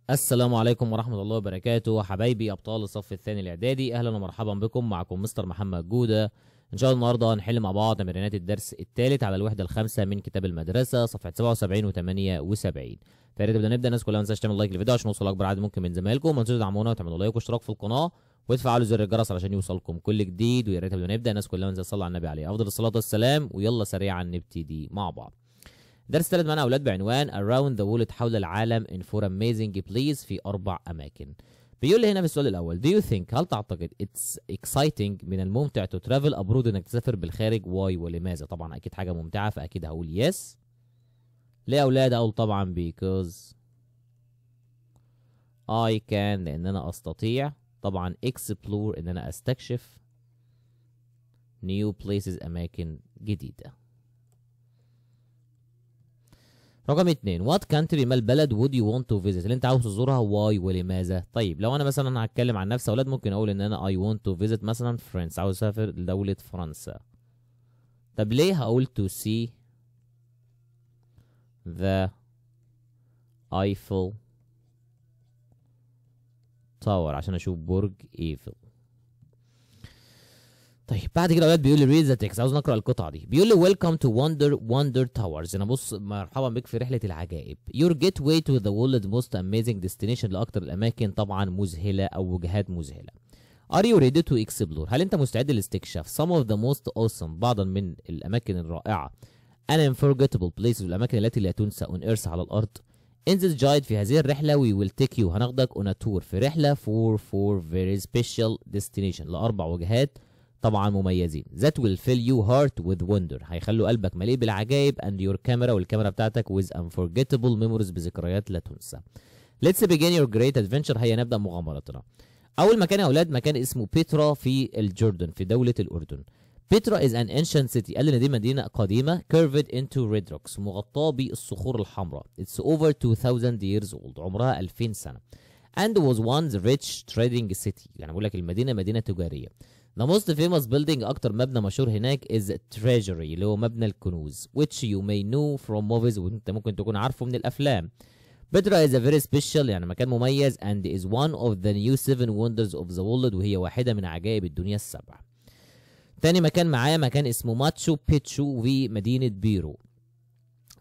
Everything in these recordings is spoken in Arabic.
السلام عليكم ورحمة الله وبركاته حبايبي أبطال الصف الثاني الإعدادي، أهلا ومرحبا بكم. معكم مستر محمد جودة. إن شاء الله النهاردة هنحل مع بعض تمرينات الدرس الثالث على الوحدة الخامسة من كتاب المدرسة صفحة 77 و 78. فيا ريت نبدأ الناس كلها ما تنساش تعمل لايك للفيديو عشان نوصل أكبر عدد ممكن من زمايلكم، وما تنسوش تدعمونا وتعملوا لايك واشتراك في القناة وتفعلوا زر الجرس علشان يوصلكم كل جديد. ويا ريت قبل ما نبدأ الناس كلها ما تنساش تصلي على النبي عليه أفضل الصلاة والسلام. ويلا سريعا نبتدي مع بعض. درس الثالث معانا أولاد بعنوان Around the World حول العالم in 4 amazing places في 4 أماكن. بيقول لي هنا في السؤال الأول Do you think هل تعتقد it's exciting من الممتع to travel abroad إنك تسافر بالخارج why ولماذا؟ طبعا أكيد حاجة ممتعة فأكيد هقول yes. ليه يا أولاد؟ أقول طبعا because I can لأن أنا أستطيع، طبعا explore إن أنا أستكشف new places أماكن جديدة. رقم 2 What country ما البلد would you want to visit اللي انت عاوز تزورها why ولماذا؟ طيب لو انا مثلا هتكلم عن نفسي يا اولاد ممكن اقول ان انا I want to visit مثلا France، عاوز اسافر لدولة فرنسا. طب ليه؟ هقول to see the Eiffel Tower عشان اشوف برج ايفل. طيب بعد كده اولاد بيقول لي ريد ذا تكست، عاوز نقرا القطعه دي. بيقول لي ويلكم تو وندر تاورز، انا بص مرحبا بك في رحله العجائب. يور جيت واي تو ذا وورلد موست اميزنج ديستنيشن، لاكثر الاماكن طبعا مذهله او وجهات مذهله. ار يو ريدي تو اكسبلور، هل انت مستعد لاستكشاف some of the most awesome بعضا من الاماكن الرائعه and unforgettable places الاماكن التي لا تنسى on earth على الارض. in this guide في هذه الرحله we will take you هناخدك on a tour في رحله for very special destination لاربع وجهات طبعا مميزين. that will fill your heart with wonder هيخلوا قلبك مليء بالعجائب and your camera والكاميرا بتاعتك with unforgettable memories بذكريات لا تنسى. let's begin your great adventure، هيا نبدأ مغامرتنا. أول مكان يا أولاد مكان اسمه بيترا في الجردن في دولة الأردن. بيترا is an ancient city، قال لنا دي مدينة قديمة curved into red rocks مغطاة بالصخور الحمراء. it's over 2000 years old عمرها 2000 سنة. and was once rich trading city، يعني بقول لك المدينة مدينة تجارية. The most famous building أكتر مبنى مشهور هناك is Treasury اللي هو مبنى الكنوز which you may know from movies وأنت ممكن تكون عارفه من الأفلام. Petra is a very special يعني مكان مميز and is one of the new 7 wonders of the world وهي واحدة من عجائب الدنيا السبع. تاني مكان معايا مكان اسمه ماتشو بيتشو في مدينة بيرو.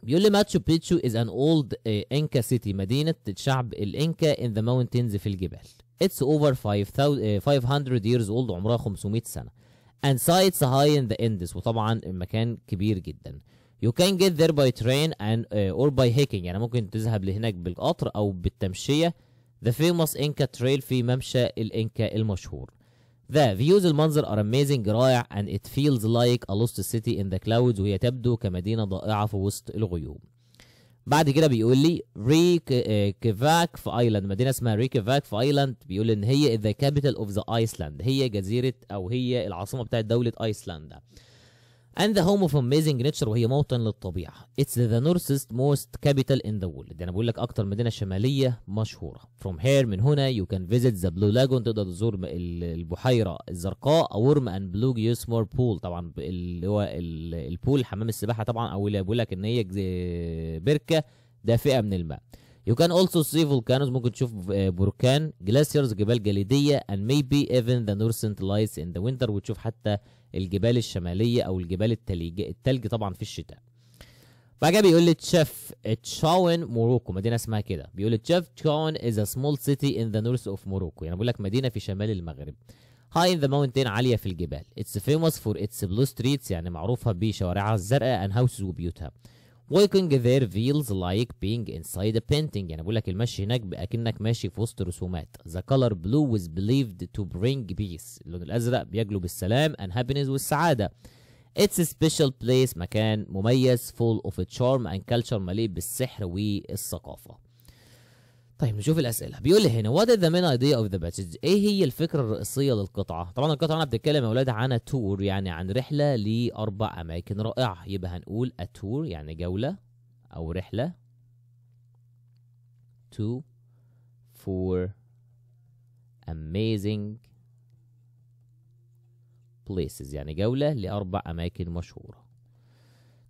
بيقول لي ماتشو بيتشو is an old Inca city مدينة شعب الإنكا in the mountains في الجبال. It's over 500 years old عمرها 500 سنة. And sites high in the Andes وطبعا المكان كبير جدا. You can get there by train and or by hiking يعني ممكن تذهب لهناك بالقطر أو بالتمشية. The famous Inca Trail في ممشى الإنكا المشهور. The views المنظر are amazing رائع and it feels like a lost city in the clouds وهي تبدو كمدينة ضائعة في وسط الغيوم. بعد كده بيقول لي ريكيفاك في ايلاند، مدينه اسمها ريكيفاك في ايلاند. بيقول ان هي ذا كابيتال اوف ذا ايسلاند، هي جزيره او هي العاصمه بتاعت دوله ايسلندا. and the home of amazing nature وهي موطن للطبيعه. it's the northest most capital in the world، انا بقول لك اكتر مدينه شماليه مشهوره. from here من هنا you can visit the blue lagoon تقدر تزور البحيره الزرقاء ورم and blue geosmore pool طبعا اللي هو البول حمام السباحه طبعا او اللي بقول لك ان هي بركه دافئه من الماء. You can also see volcanoes ممكن تشوف بركان glaciers جبال جليدية and maybe even the northern lights in the winter وتشوف حتى الجبال الشمالية أو الجبال التلج طبعا في الشتاء. بعد كده بيقول لي تشاون موروكو مدينة اسمها كده. بيقول لي تشاون is a small city in the north of Morocco يعني بقول لك مدينة في شمال المغرب. high in the mountain عالية في الجبال. it's famous for its blue streets يعني معروفة بشوارعها الزرقاء and houses وبيوتها. Walking there feels like being inside a painting يعني بقول لك المشي هناك أكنك ماشي في وسط رسومات. The color blue is believed to bring peace اللون الأزرق بيجلب السلام and happiness والسعادة. It's a special place مكان مميز full of charm and culture مليء بالسحر والثقافة. طيب نشوف الأسئلة. بيقول لي هنا what is the main idea of the passage، إيه هي الفكرة الرئيسية للقطعة؟ طبعا القطعة أنا بتتكلم يا أولاد عن تور يعني عن رحلة لأربع أماكن رائعة، يبقى هنقول a tour يعني جولة أو رحلة to 4 amazing places يعني جولة لأربع أماكن مشهورة.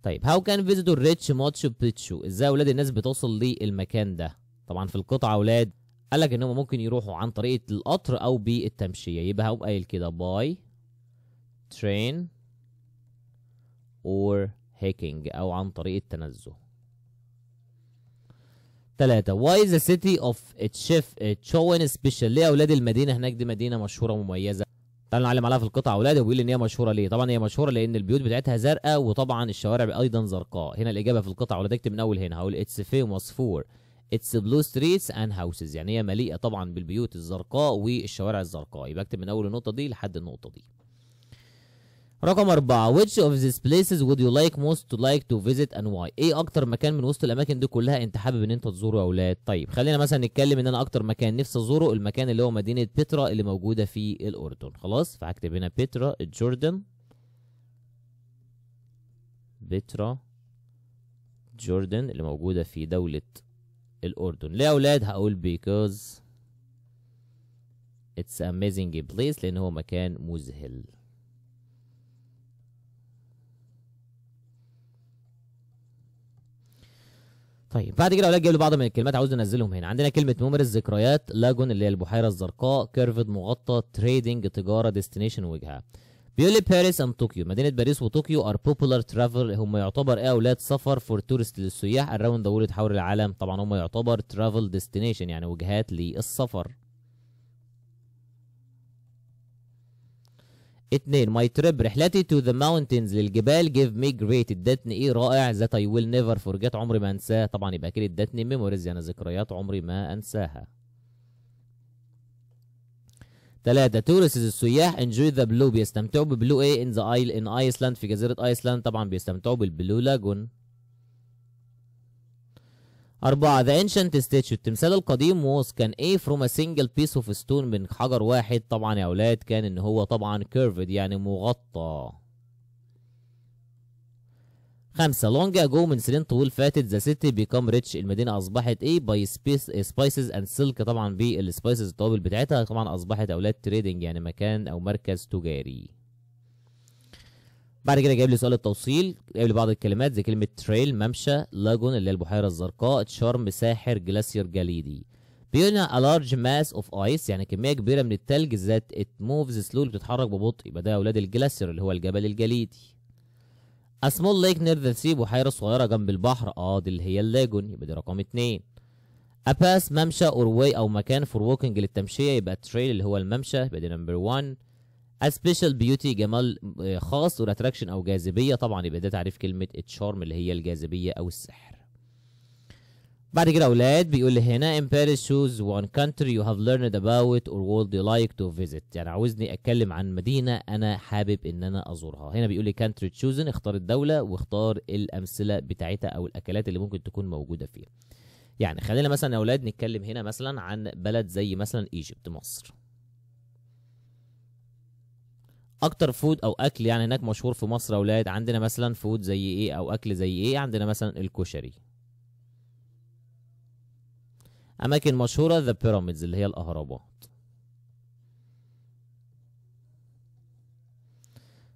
طيب how can visitor reach ماتشو بيتشو، إزاي أولاد الناس بتوصل للمكان ده؟ طبعا في القطعة أولاد قال لك ان هم ممكن يروحوا عن طريق القطر او بالتمشيه، يبقى هقوم قايل كده باي train or hiking او عن طريق التنزه. 3. why is the city of Chowan special؟ ليه اولاد المدينه هناك دي مدينه مشهوره ومميزه؟ تعالوا نعلم عليها في القطعه اولاد، وبيقول ان هي مشهوره ليه. طبعا هي مشهوره لان البيوت بتاعتها زرقاء، وطبعا الشوارع ايضا زرقاء. هنا الاجابه في القطعه اولاد، اكتب من اول هنا، هقول اتس famous for its blue streets and houses، يعني هي مليئه طبعا بالبيوت الزرقاء والشوارع الزرقاء. يبقى اكتب من اول النقطه دي لحد النقطه دي. رقم 4. which of these places would you like most to like to visit and why؟ ايه اكتر مكان من وسط الاماكن دي كلها انت حابب ان انت تزوره يا اولاد؟ طيب خلينا مثلا نتكلم ان انا اكتر مكان نفسي ازوره المكان اللي هو مدينه بترا اللي موجوده في الاردن. خلاص، فهكتب هنا بترا جوردن، بترا جوردن اللي موجوده في دوله الاردن. ليه يا اولاد؟ هقول because it's amazing place، لان هو مكان مذهل. طيب بعد كده اولاد جايب لي بعض من الكلمات عاوز انزلهم هنا. عندنا كلمه ميموريز ذكريات، لاجون اللي هي البحيره الزرقاء، كيرفد مغطى، تريدنج تجاره، ديستنيشن وجهه. بيقول لي باريس اند طوكيو، مدينه باريس وطوكيو ار بوبولار ترافل، هم يعتبر ايه يا اولاد؟ سفر فور تورست للسياح اراوند ذا وورلد حول العالم. طبعا هم يعتبر ترافل ديستنيشن يعني وجهات للسفر. 2. my trip رحلتي to the mountains للجبال give me great ادتني ايه رائع that I will never forget عمري ما انساه. طبعا يبقى كده ادتني memories يعني ذكريات عمري ما انساها. 3. tourists السياح enjoy the blue بيستمتعوا ببلو ايه in the isle in Iceland في جزيرة ايسلاند. طبعا بيستمتعوا بالبلو لاجون. 4. the ancient statue التمثال القديم was كان ايه from a single piece of stone من حجر واحد. طبعا يا اولاد كان ان هو طبعا curved يعني مغطى. 5. long ago من سنين طويل فاتت the city become rich المدينة اصبحت ايه by spices and silk، طبعا بالسبايسز التوابل بتاعتها. طبعا اصبحت اولاد trading يعني مكان او مركز تجاري. بعد كده جايب لي سؤال التوصيل، جايب لي بعض الكلمات زي كلمة تريل ممشى، لاجون اللي هي البحيرة الزرقاء، تشارم ساحر، جلاسير جليدي. بيقول لنا a large mass of ice يعني كمية كبيرة من التلج ذات it moves slowly بتتحرك ببطء، يبقى ده يا أولاد الجلاسير اللي هو الجبل الجليدي. a small lake near the sea بحيرة صغيرة جنب البحر، دي اللي هي اللاجون، يبقى دي رقم 2. a pass ممشى or way أو مكان for walking للتمشية، يبقى تريل اللي هو الممشى، يبقى دي نمبر 1. A special beauty جمال خاص or attraction أو جاذبية، طبعا يبقى ده تعريف كلمة charm اللي هي الجاذبية أو السحر. بعد كده أولاد بيقول لي هنا in Paris choose one country you have learned about or would you like to visit، يعني عاوزني أتكلم عن مدينة أنا حابب إن أنا أزورها. هنا بيقول لي country chosen، اختار الدولة واختار الأمثلة بتاعتها أو الأكلات اللي ممكن تكون موجودة فيها. يعني خلينا مثلا يا أولاد نتكلم هنا مثلا عن بلد زي مثلا ايجيبت مصر. اكتر فود او اكل يعني هناك مشهور في مصر يا اولاد، عندنا مثلا فود زي ايه او اكل زي ايه؟ عندنا مثلا الكشري. اماكن مشهوره ذا بيراميدز اللي هي الاهرامات.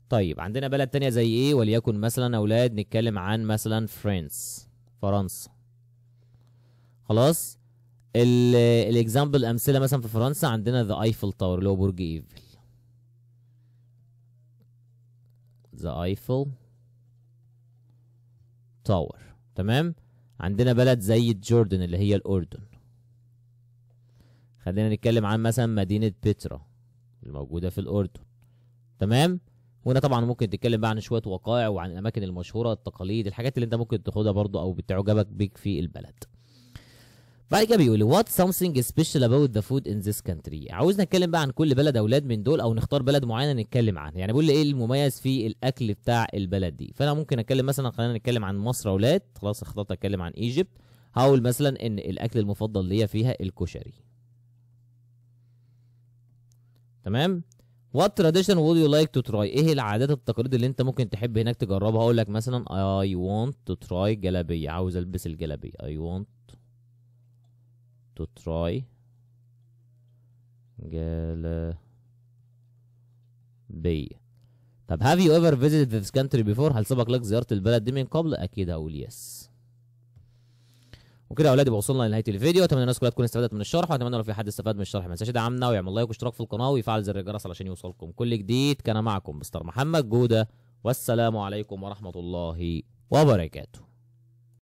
طيب عندنا بلد تانية زي ايه؟ وليكن مثلا يا اولاد نتكلم عن مثلا فرنسا. خلاص، الاكزامبل الامثله مثلا في فرنسا عندنا ذا ايفل تاور اللي هو برج ايفل، ذا ايفل تاور. تمام. عندنا بلد زي جوردن اللي هي الاردن. خلينا نتكلم عن مثلا مدينه بترا الموجوده في الاردن. تمام. وهنا طبعا ممكن تتكلم بقى عن شويه وقائع وعن الاماكن المشهوره، التقاليد، الحاجات اللي انت ممكن تاخدها برضو او بتعجبك بيك في البلد. بعد كده بيقول لي what something special about the food in this country، عاوزنا نتكلم بقى عن كل بلد اولاد من دول او نختار بلد معينه نتكلم عنها. يعني بيقول لي ايه المميز في الاكل بتاع البلد دي. فانا ممكن اتكلم مثلا، خلينا نتكلم عن مصر اولاد. خلاص اخترت اتكلم عن ايجيبت. هقول مثلا ان الاكل المفضل ليا فيها الكشري. تمام. what tradition would you like to try، ايه العادات التقاليد اللي انت ممكن تحب هناك تجربها؟ اقول لك مثلا I want to try جلابيه، عاوز البس الجلابيه. I want to try جلابية. طب have you ever visited this country before، هل سبق لك زيارة البلد دي من قبل؟ أكيد هقول yes. وكده يا اولاد يبقى وصلنا لنهايه الفيديو. اتمنى الناس كلها تكون استفادت من الشرح، واتمنى لو في حد استفاد من الشرح ما ينساش يدعمنا ويعمل لايك واشتراك في القناه ويفعل زر الجرس علشان يوصلكم كل جديد. كان معكم مستر محمد جوده، والسلام عليكم ورحمه الله وبركاته.